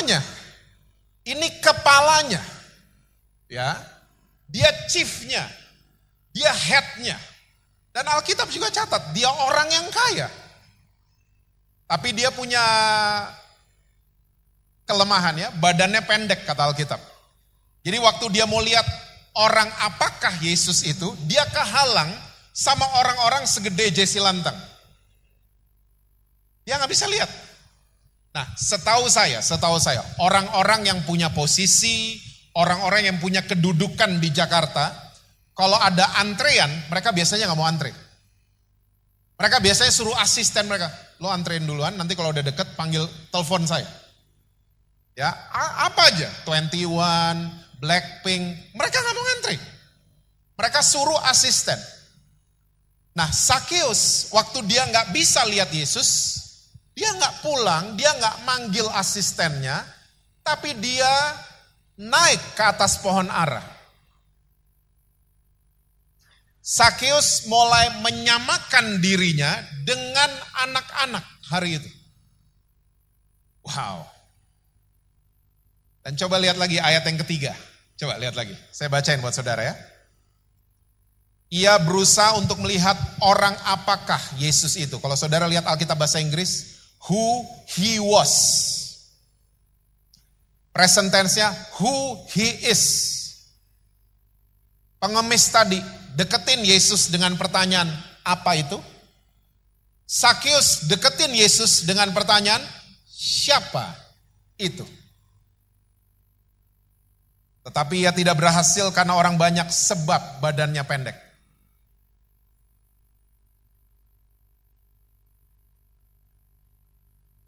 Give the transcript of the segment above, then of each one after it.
CEO-nya. Ini kepalanya. Ya. Dia chief-nya. Dia head-nya. Dan Alkitab juga catat, dia orang yang kaya. Tapi dia punya kelemahan ya, badannya pendek kata Alkitab. Jadi waktu dia mau lihat orang apakah Yesus itu, dia kehalang sama orang-orang segede Jesse Lantang. Dia nggak bisa lihat. Nah, setahu saya, orang-orang yang punya posisi, orang-orang yang punya kedudukan di Jakarta, kalau ada antrean, mereka biasanya nggak mau antre. Mereka biasanya suruh asisten mereka, lo antrein duluan, nanti kalau udah deket panggil telepon saya. Ya, apa aja, 21, Blackpink, mereka nggak mau ngantri. Mereka suruh asisten. Nah, Sakeus waktu dia nggak bisa lihat Yesus, dia nggak pulang, dia nggak manggil asistennya, tapi dia naik ke atas pohon ara. Sakeus mulai menyamakan dirinya dengan anak-anak hari itu. Wow. Dan coba lihat lagi ayat yang ketiga. Coba lihat lagi. Saya bacain buat saudara ya. Ia berusaha untuk melihat orang apakah Yesus itu. Kalau saudara lihat Alkitab bahasa Inggris, who he was. Present tense-nya who he is. Pengemis tadi deketin Yesus dengan pertanyaan, apa itu? Sakeus deketin Yesus dengan pertanyaan, siapa itu? Tetapi ia tidak berhasil karena orang banyak sebab badannya pendek.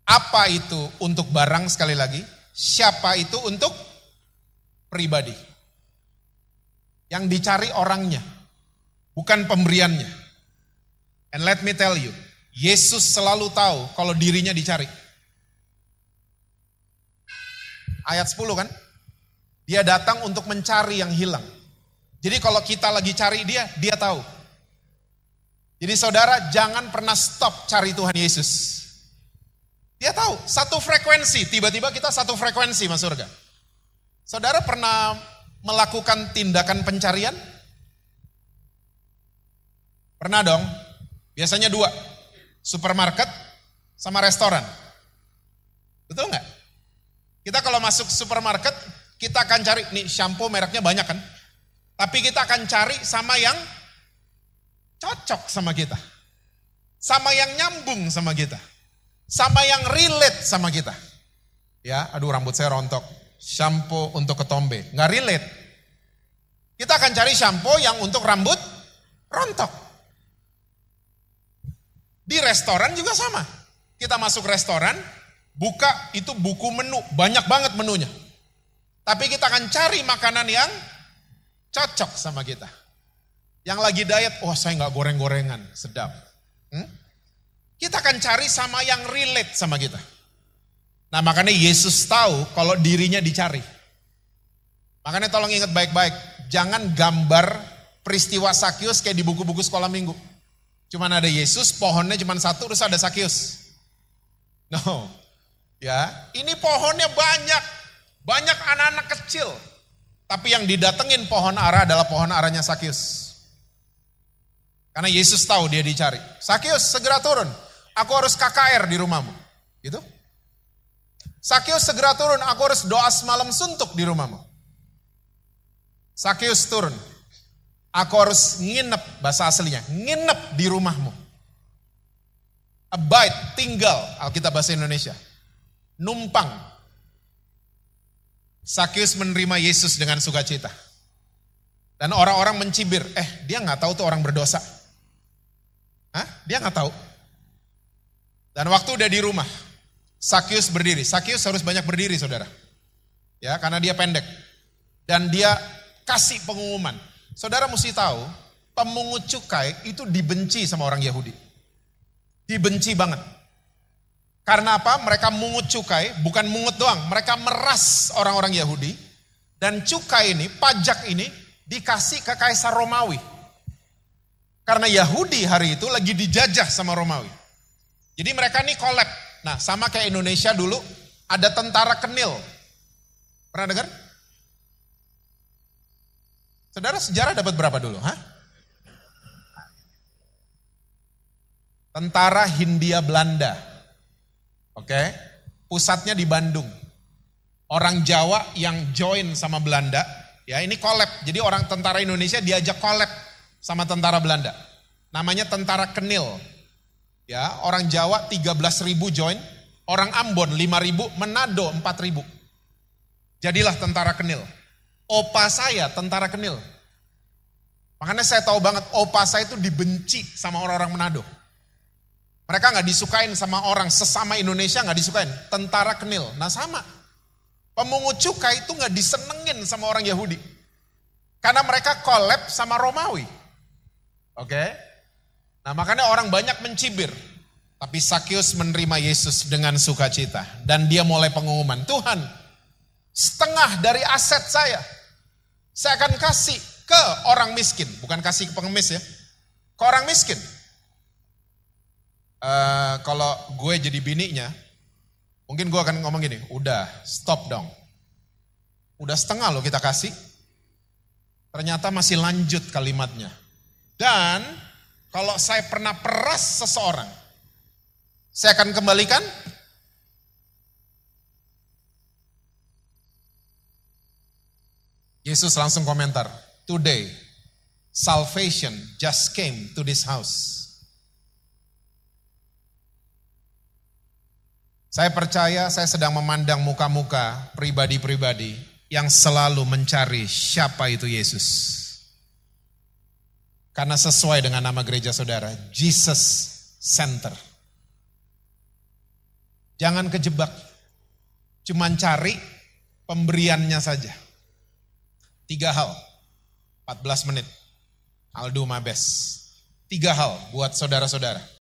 Apa itu untuk barang sekali lagi? Siapa itu untuk pribadi? Yang dicari orangnya, bukan pemberiannya. And let me tell you, Yesus selalu tahu kalau dirinya dicari. Ayat 10 kan? Dia datang untuk mencari yang hilang. Jadi kalau kita lagi cari dia, dia tahu. Jadi saudara jangan pernah stop cari Tuhan Yesus. Dia tahu, satu frekuensi, tiba-tiba kita satu frekuensi masuk surga. Saudara pernah melakukan tindakan pencarian? Pernah dong, biasanya dua, supermarket sama restoran. Betul nggak? Kita kalau masuk supermarket, kita akan cari, nih shampoo mereknya banyak kan? Tapi kita akan cari sama yang cocok sama kita. Sama yang nyambung sama kita. Sama yang relate sama kita. Ya, aduh rambut saya rontok. Shampoo untuk ketombe. Nggak relate. Kita akan cari shampoo yang untuk rambut rontok. Di restoran juga sama. Kita masuk restoran, buka itu buku menu. Banyak banget menunya. Tapi kita akan cari makanan yang cocok sama kita. Yang lagi diet, saya nggak goreng-gorengan, sedap. Kita akan cari sama yang relate sama kita. Nah makanya Yesus tahu kalau dirinya dicari. Makanya tolong ingat baik-baik, jangan gambar peristiwa Sakeus kayak di buku-buku sekolah minggu. Cuman ada Yesus, pohonnya cuma satu, terus ada Sakeus. No, ya ini pohonnya banyak. Banyak anak-anak kecil. Tapi yang didatengin pohon ara adalah pohon aranya Sakeus. Karena Yesus tahu dia dicari. Sakeus segera turun. Aku harus KKR di rumahmu. Gitu. Sakeus segera turun. Aku harus doa semalam suntuk di rumahmu. Sakeus turun. Aku harus nginep, bahasa aslinya. Nginep di rumahmu. Abide, tinggal. Alkitab bahasa Indonesia. Numpang. Sakeus menerima Yesus dengan sukacita. Dan orang-orang mencibir, dia nggak tahu tuh orang berdosa. Dia nggak tahu. Dan waktu udah di rumah, Sakeus berdiri. Sakeus harus banyak berdiri saudara. Ya, karena dia pendek. Dan dia kasih pengumuman. Saudara mesti tahu, pemungut cukai itu dibenci sama orang Yahudi. Dibenci banget. Karena apa? Mereka mungut cukai, bukan mungut doang. Mereka meras orang-orang Yahudi. Dan cukai ini, pajak ini dikasih ke Kaisar Romawi. Karena Yahudi hari itu lagi dijajah sama Romawi. Jadi mereka nih collab. Nah sama kayak Indonesia dulu, ada tentara Kenil. Pernah dengar? Saudara, sejarah dapat berapa dulu? Tentara Hindia Belanda. Oke, pusatnya di Bandung. Orang Jawa yang join sama Belanda, ya ini collab. Jadi orang tentara Indonesia diajak collab sama tentara Belanda. Namanya tentara Kenil. Ya, orang Jawa 13.000 join, orang Ambon 5.000, Manado 4.000. Jadilah tentara Kenil. Opa saya tentara Kenil. Makanya saya tahu banget opa saya itu dibenci sama orang-orang Manado. Mereka gak disukain sama orang sesama Indonesia, gak disukain. Tentara Kenil, nah sama. Pemungut cukai itu gak disenengin sama orang Yahudi. Karena mereka collab sama Romawi. Oke? Nah makanya orang banyak mencibir. Tapi Sakeus menerima Yesus dengan sukacita. Dan dia mulai pengumuman, Tuhan, setengah dari aset saya akan kasih ke orang miskin. Bukan kasih ke pengemis ya, ke orang miskin. Kalau gue jadi bininya, mungkin gue akan ngomong gini, udah stop dong. Udah setengah loh kita kasih. Ternyata masih lanjut kalimatnya. Dan kalau saya pernah peras seseorang, saya akan kembalikan. Yesus langsung komentar, today salvation just came to this house. Saya percaya saya sedang memandang muka-muka pribadi-pribadi yang selalu mencari siapa itu Yesus. Karena sesuai dengan nama gereja saudara, Jesus Center. Jangan kejebak, cuman cari pemberiannya saja. 3 hal, 14 menit, I'll do my best. 3 hal buat saudara-saudara.